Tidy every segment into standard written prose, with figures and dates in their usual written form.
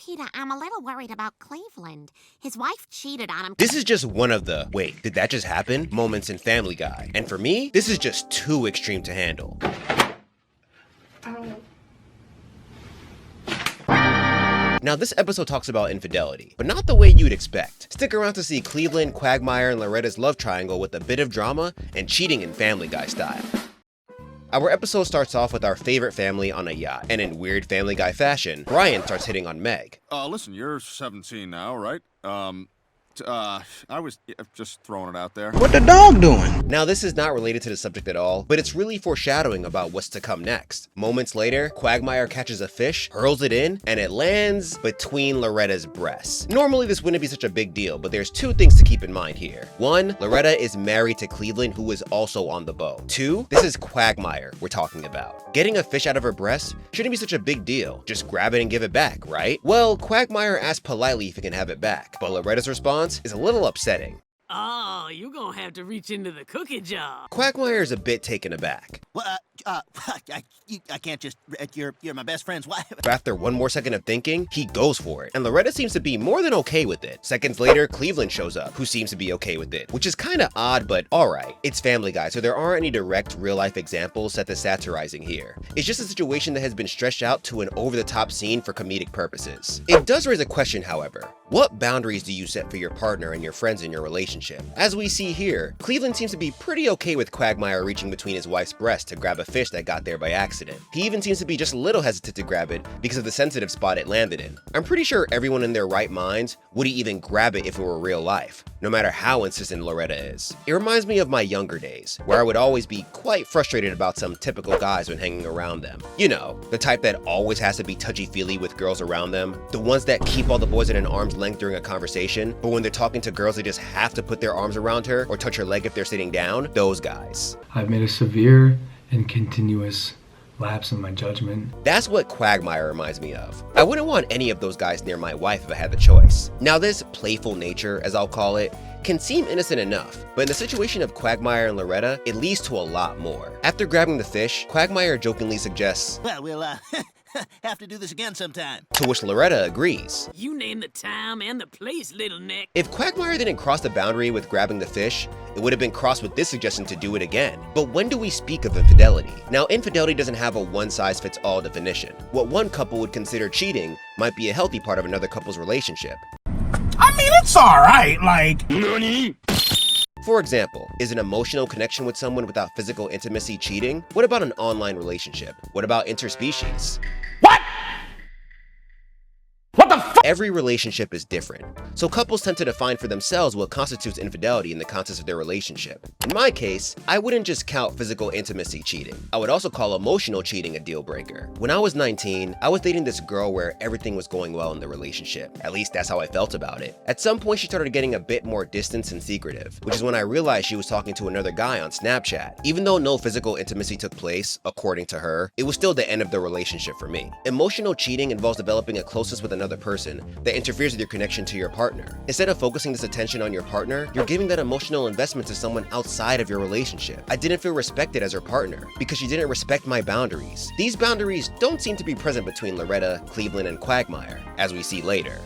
Peter, I'm a little worried about Cleveland. His wife cheated on him. This is just one of the, wait, did that just happen? Moments in Family Guy. And for me, this is just too extreme to handle. Now, this episode talks about infidelity, but not the way you'd expect. Stick around to see Cleveland, Quagmire, and Loretta's love triangle with a bit of drama and cheating in Family Guy style. Our episode starts off with our favorite family on a yacht, and in weird Family Guy fashion, Brian starts hitting on Meg. Listen, you're 17 now, right? I was just throwing it out there. What the dog doing? Now, this is not related to the subject at all, but it's really foreshadowing about what's to come next. Moments later, Quagmire catches a fish, hurls it in, and it lands between Loretta's breasts. Normally, this wouldn't be such a big deal, but there's two things to keep in mind here. One, Loretta is married to Cleveland, who is also on the boat. Two, this is Quagmire we're talking about. Getting a fish out of her breast shouldn't be such a big deal. Just grab it and give it back, right? Well, Quagmire asks politely if he can have it back, but Loretta's response is a little upsetting. Oh, you gonna have to reach into the cookie jar. Quagmire is a bit taken aback. Well, I can't just, you're my best friend's wife. But after one more second of thinking, he goes for it, and Loretta seems to be more than okay with it. Seconds later, Cleveland shows up, who seems to be okay with it, which is kinda odd, but alright. It's Family Guy, so there aren't any direct real-life examples set to satirizing here. It's just a situation that has been stretched out to an over-the-top scene for comedic purposes. It does raise a question, however. What boundaries do you set for your partner and your friends in your relationship? As we see here, Cleveland seems to be pretty okay with Quagmire reaching between his wife's breasts to grab a fish that got there by accident. He even seems to be just a little hesitant to grab it because of the sensitive spot it landed in. I'm pretty sure everyone in their right minds wouldn't even grab it if it were real life, no matter how insistent Loretta is. It reminds me of my younger days, where I would always be quite frustrated about some typical guys when hanging around them. You know, the type that always has to be touchy-feely with girls around them, the ones that keep all the boys at an arm's length during a conversation, but when they're talking to girls they just have to put their arms around her or touch her leg if they're sitting down. Those guys. I've made a severe and continuous lapse in my judgment. That's what Quagmire reminds me of. I wouldn't want any of those guys near my wife if I had the choice. Now, this playful nature, as I'll call it, can seem innocent enough, but in the situation of Quagmire and Loretta, it leads to a lot more. After grabbing the fish, Quagmire jokingly suggests, Well, we'll, have to do this again sometime. to which Loretta agrees. You name the time and the place, little Nick. If Quagmire didn't cross the boundary with grabbing the fish, it would have been crossed with this suggestion to do it again. But when do we speak of infidelity? Now, infidelity doesn't have a one-size-fits-all definition. What one couple would consider cheating might be a healthy part of another couple's relationship. I mean, it's alright, like... Nani? For example, is an emotional connection with someone without physical intimacy cheating? What about an online relationship? What about interspecies? What? What the f? Every relationship is different, so couples tend to define for themselves what constitutes infidelity in the context of their relationship. In my case, I wouldn't just count physical intimacy cheating. I would also call emotional cheating a deal breaker. When I was 19, I was dating this girl where everything was going well in the relationship. At least that's how I felt about it. At some point, she started getting a bit more distant and secretive, which is when I realized she was talking to another guy on Snapchat. Even though no physical intimacy took place, according to her, it was still the end of the relationship for me. Emotional cheating involves developing a closeness with another person that interferes with your connection to your partner. Instead of focusing this attention on your partner, you're giving that emotional investment to someone outside of your relationship. I didn't feel respected as her partner because she didn't respect my boundaries. These boundaries don't seem to be present between Loretta, Cleveland, and Quagmire, as we see later.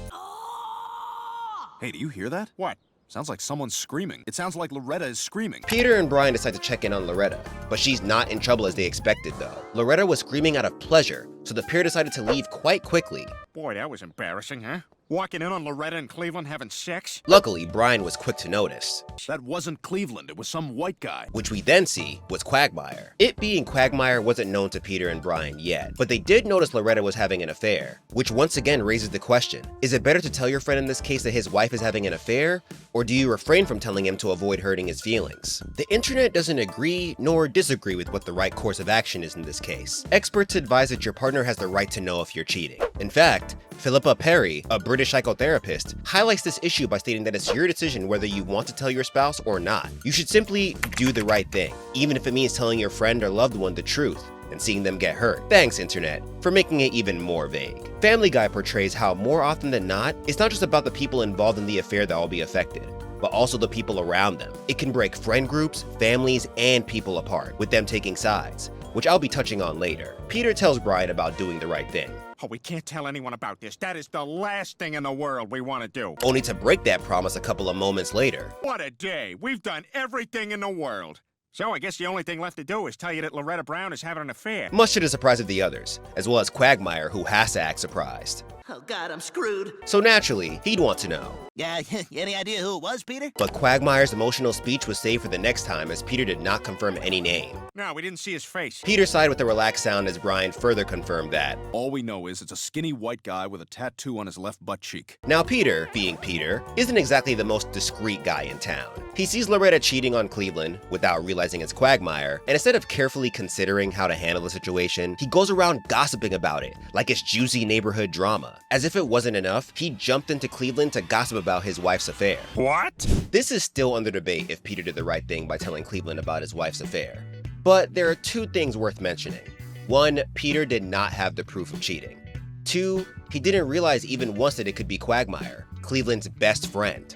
Hey, do you hear that? What? Sounds like someone's screaming. It sounds like Loretta is screaming. Peter and Brian decide to check in on Loretta, but she's not in trouble as they expected though. Loretta was screaming out of pleasure, so the pair decided to leave quite quickly. Boy, that was embarrassing, huh? Walking in on Loretta and Cleveland having sex? Luckily, Brian was quick to notice, That wasn't Cleveland, it was some white guy. which we then see was Quagmire. It being Quagmire wasn't known to Peter and Brian yet, but they did notice Loretta was having an affair, which once again raises the question, is it better to tell your friend in this case that his wife is having an affair, or do you refrain from telling him to avoid hurting his feelings? The internet doesn't agree nor disagree with what the right course of action is in this case. Experts advise that your partner has the right to know if you're cheating. In fact, Philippa Perry, a British psychotherapist, highlights this issue by stating that it's your decision whether you want to tell your spouse or not. You should simply do the right thing, even if it means telling your friend or loved one the truth and seeing them get hurt. Thanks, internet, for making it even more vague. Family Guy portrays how, more often than not, it's not just about the people involved in the affair that will be affected, but also the people around them. It can break friend groups, families, and people apart, with them taking sides, which I'll be touching on later. Peter tells Brian about doing the right thing. Oh, we can't tell anyone about this. That is the last thing in the world we want to do. only to break that promise a couple of moments later. What a day. We've done everything in the world. So I guess the only thing left to do is tell you that Loretta Brown is having an affair. Much to the surprise of the others, as well as Quagmire, who has to act surprised. Oh, God, I'm screwed. So naturally, he'd want to know. Yeah, any idea who it was, Peter? But Quagmire's emotional speech was saved for the next time, as Peter did not confirm any name. No, we didn't see his face. Peter sighed with a relaxed sound as Brian further confirmed that. All we know is it's a skinny white guy with a tattoo on his left butt cheek. Now Peter, being Peter, isn't exactly the most discreet guy in town. He sees Loretta cheating on Cleveland without realizing it's Quagmire, and instead of carefully considering how to handle the situation, he goes around gossiping about it, like it's juicy neighborhood drama. As if it wasn't enough, he jumped into Cleveland to gossip about his wife's affair. What? This is still under debate if Peter did the right thing by telling Cleveland about his wife's affair. But there are two things worth mentioning. One, Peter did not have the proof of cheating. Two, he didn't realize even once that it could be Quagmire, Cleveland's best friend.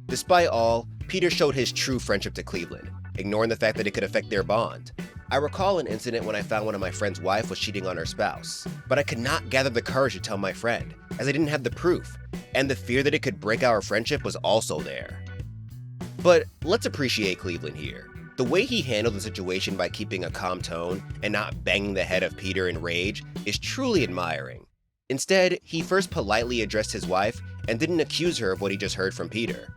Despite all, Peter showed his true friendship to Cleveland, ignoring the fact that it could affect their bond. I recall an incident when I found one of my friend's wife was cheating on her spouse, but I could not gather the courage to tell my friend, as I didn't have the proof, and the fear that it could break our friendship was also there. But let's appreciate Cleveland here. The way he handled the situation by keeping a calm tone and not banging the head of Peter in rage is truly admiring. Instead, he first politely addressed his wife and didn't accuse her of what he just heard from Peter.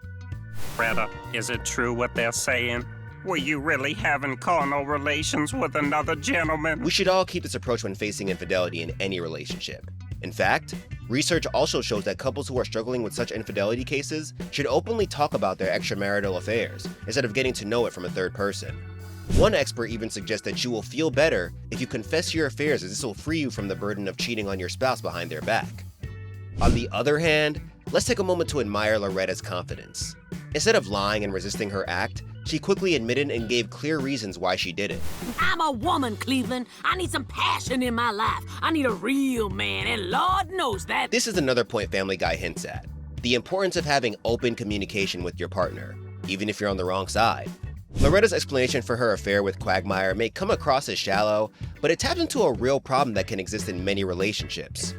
Greta, is it true what they're saying? Were you really having carnal relations with another gentleman? We should all keep this approach when facing infidelity in any relationship. In fact, research also shows that couples who are struggling with such infidelity cases should openly talk about their extramarital affairs instead of getting to know it from a third person. One expert even suggests that you will feel better if you confess your affairs, as this will free you from the burden of cheating on your spouse behind their back. On the other hand, let's take a moment to admire Loretta's confidence. Instead of lying and resisting her act, she quickly admitted and gave clear reasons why she did it. I'm a woman, Cleveland. I need some passion in my life. I need a real man, and Lord knows that. This is another point Family Guy hints at: the importance of having open communication with your partner, even if you're on the wrong side. Loretta's explanation for her affair with Quagmire may come across as shallow, but it taps into a real problem that can exist in many relationships.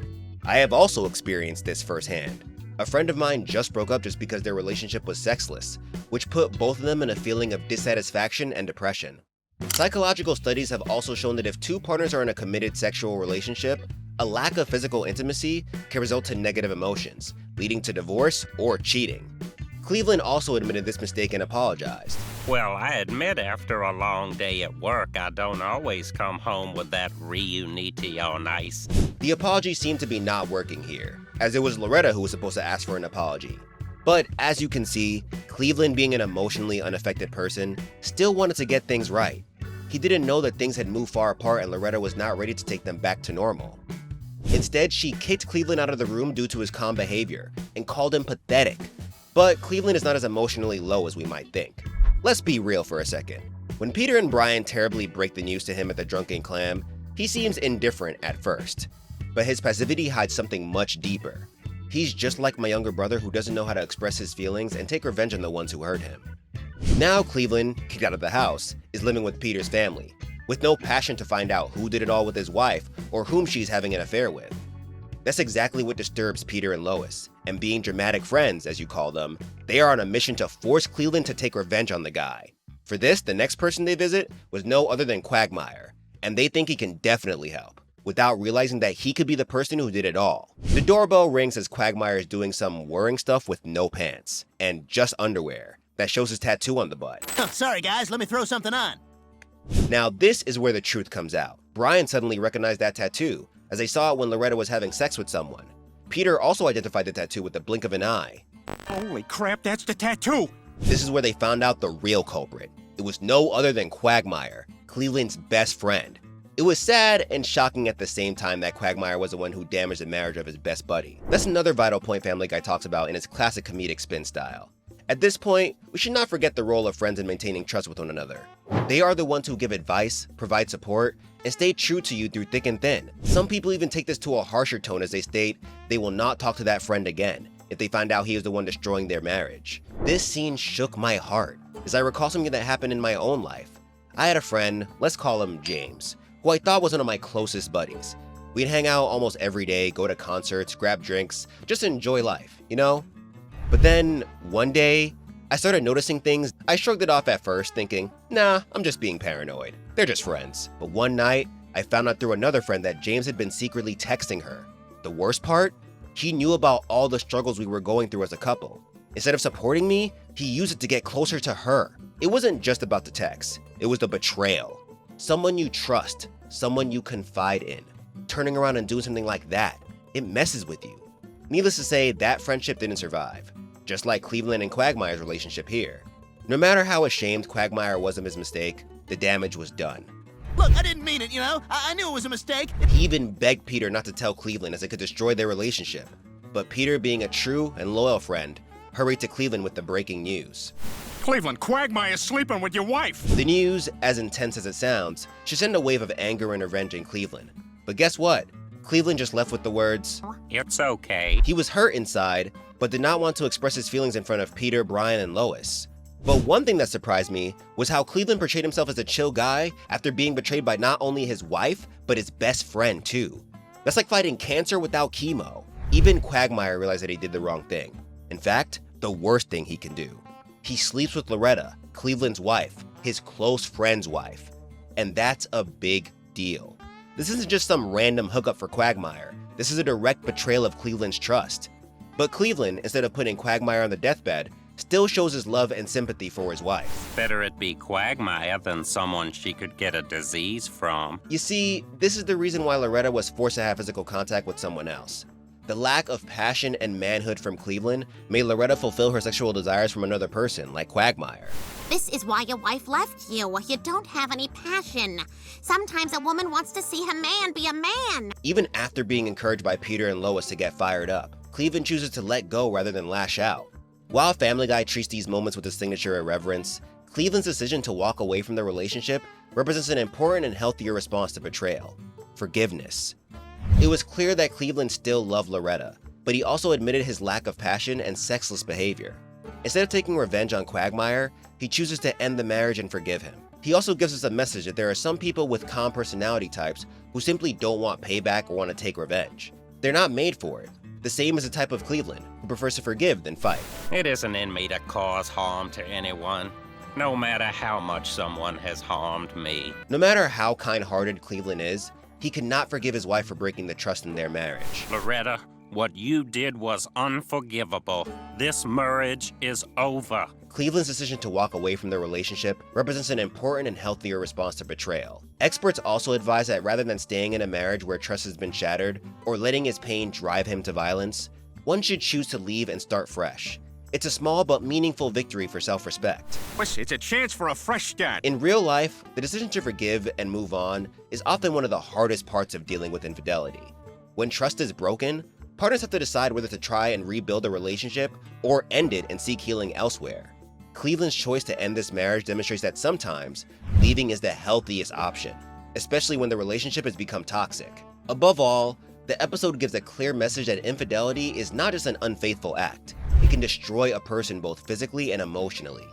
I have also experienced this firsthand. A friend of mine just broke up just because their relationship was sexless, which put both of them in a feeling of dissatisfaction and depression. Psychological studies have also shown that if two partners are in a committed sexual relationship, a lack of physical intimacy can result in negative emotions, leading to divorce or cheating. Cleveland also admitted this mistake and apologized. Well, I admit after a long day at work, I don't always come home with that reunity on ice. The apology seemed to be not working here, as it was Loretta who was supposed to ask for an apology. But as you can see, Cleveland, being an emotionally unaffected person, still wanted to get things right. He didn't know that things had moved far apart and Loretta was not ready to take them back to normal. Instead, she kicked Cleveland out of the room due to his calm behavior and called him pathetic. But Cleveland is not as emotionally low as we might think. Let's be real for a second. When Peter and Brian terribly break the news to him at the Drunken Clam, he seems indifferent at first. But his passivity hides something much deeper. He's just like my younger brother who doesn't know how to express his feelings and take revenge on the ones who hurt him. Now Cleveland, kicked out of the house, is living with Peter's family, with no passion to find out who did it all with his wife or whom she's having an affair with. That's exactly what disturbs Peter and Lois, and being dramatic friends, as you call them, they are on a mission to force Cleveland to take revenge on the guy. For this, the next person they visit was no other than Quagmire, and they think he can definitely help, without realizing that he could be the person who did it all. The doorbell rings as Quagmire is doing some whirring stuff with no pants, and just underwear, that shows his tattoo on the butt. Oh, sorry, guys, let me throw something on. Now this is where the truth comes out. Brian suddenly recognized that tattoo, as they saw it when Loretta was having sex with someone. Peter also identified the tattoo with the blink of an eye. Holy crap, that's the tattoo! This is where they found out the real culprit. It was no other than Quagmire, Cleveland's best friend. It was sad and shocking at the same time that Quagmire was the one who damaged the marriage of his best buddy. That's another vital point Family Guy talks about in its classic comedic spin style. At this point, we should not forget the role of friends in maintaining trust with one another. They are the ones who give advice, provide support, and stay true to you through thick and thin. Some people even take this to a harsher tone as they state they will not talk to that friend again if they find out he is the one destroying their marriage. This scene shook my heart, as I recall something that happened in my own life. I had a friend, let's call him James, who I thought was one of my closest buddies. We'd hang out almost every day, go to concerts, grab drinks, just enjoy life, you know? But then, one day, I started noticing things. I shrugged it off at first, thinking, nah, I'm just being paranoid. They're just friends. But one night, I found out through another friend that James had been secretly texting her. The worst part? He knew about all the struggles we were going through as a couple. Instead of supporting me, he used it to get closer to her. It wasn't just about the text. It was the betrayal. Someone you trust, someone you confide in. Turning around and doing something like that, it messes with you. Needless to say, that friendship didn't survive. Just like Cleveland and Quagmire's relationship here. No matter how ashamed Quagmire was of his mistake, the damage was done. Look, I didn't mean it, you know? I knew it was a mistake. He even begged Peter not to tell Cleveland as it could destroy their relationship. But Peter, being a true and loyal friend, hurried to Cleveland with the breaking news. Cleveland, Quagmire's sleeping with your wife. The news, as intense as it sounds, should send a wave of anger and revenge in Cleveland. But guess what? Cleveland just left with the words, It's okay. he was hurt inside, but did not want to express his feelings in front of Peter, Brian, and Lois. But one thing that surprised me was how Cleveland portrayed himself as a chill guy after being betrayed by not only his wife, but his best friend too. That's like fighting cancer without chemo. Even Quagmire realized that he did the wrong thing. In fact, the worst thing he can do. He sleeps with Loretta, Cleveland's wife, his close friend's wife. And that's a big deal. This isn't just some random hookup for Quagmire. This is a direct betrayal of Cleveland's trust. But Cleveland, instead of putting Quagmire on the deathbed, still shows his love and sympathy for his wife. Better it be Quagmire than someone she could get a disease from. You see, this is the reason why Loretta was forced to have physical contact with someone else. The lack of passion and manhood from Cleveland made Loretta fulfill her sexual desires from another person, like Quagmire. This is why your wife left you. You don't have any passion. Sometimes a woman wants to see her man be a man. Even after being encouraged by Peter and Lois to get fired up, Cleveland chooses to let go rather than lash out. While Family Guy treats these moments with a signature irreverence, Cleveland's decision to walk away from the relationship represents an important and healthier response to betrayal: forgiveness. It was clear that Cleveland still loved Loretta, but he also admitted his lack of passion and sexless behavior. Instead of taking revenge on Quagmire, he chooses to end the marriage and forgive him. He also gives us a message that there are some people with calm personality types who simply don't want payback or want to take revenge. They're not made for it. The same as the type of Cleveland, who prefers to forgive than fight. It isn't in me to cause harm to anyone, no matter how much someone has harmed me. No matter how kind-hearted Cleveland is, he cannot forgive his wife for breaking the trust in their marriage. Loretta, what you did was unforgivable. This marriage is over. Cleveland's decision to walk away from their relationship represents an important and healthier response to betrayal. Experts also advise that rather than staying in a marriage where trust has been shattered or letting his pain drive him to violence, one should choose to leave and start fresh. It's a small but meaningful victory for self-respect. It's a chance for a fresh start. In real life, the decision to forgive and move on is often one of the hardest parts of dealing with infidelity. When trust is broken, partners have to decide whether to try and rebuild a relationship or end it and seek healing elsewhere. Cleveland's choice to end this marriage demonstrates that sometimes leaving is the healthiest option, especially when the relationship has become toxic. Above all, the episode gives a clear message that infidelity is not just an unfaithful act. It can destroy a person both physically and emotionally.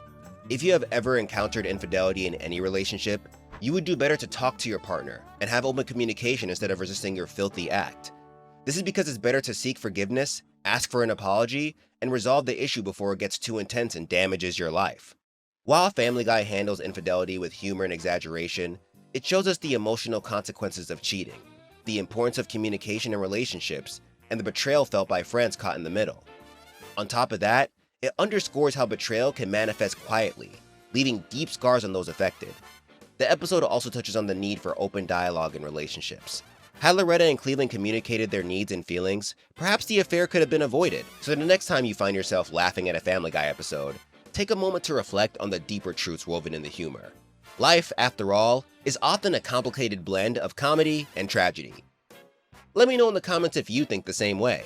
If you have ever encountered infidelity in any relationship, you would do better to talk to your partner and have open communication instead of resisting your filthy act. This is because it's better to seek forgiveness, ask for an apology, and resolve the issue before it gets too intense and damages your life. While Family Guy handles infidelity with humor and exaggeration, it shows us the emotional consequences of cheating, the importance of communication in relationships, and the betrayal felt by friends caught in the middle. On top of that, it underscores how betrayal can manifest quietly, leaving deep scars on those affected. The episode also touches on the need for open dialogue in relationships. Had Loretta and Cleveland communicated their needs and feelings, perhaps the affair could have been avoided. So the next time you find yourself laughing at a Family Guy episode, take a moment to reflect on the deeper truths woven in the humor. Life, after all, is often a complicated blend of comedy and tragedy. Let me know in the comments if you think the same way.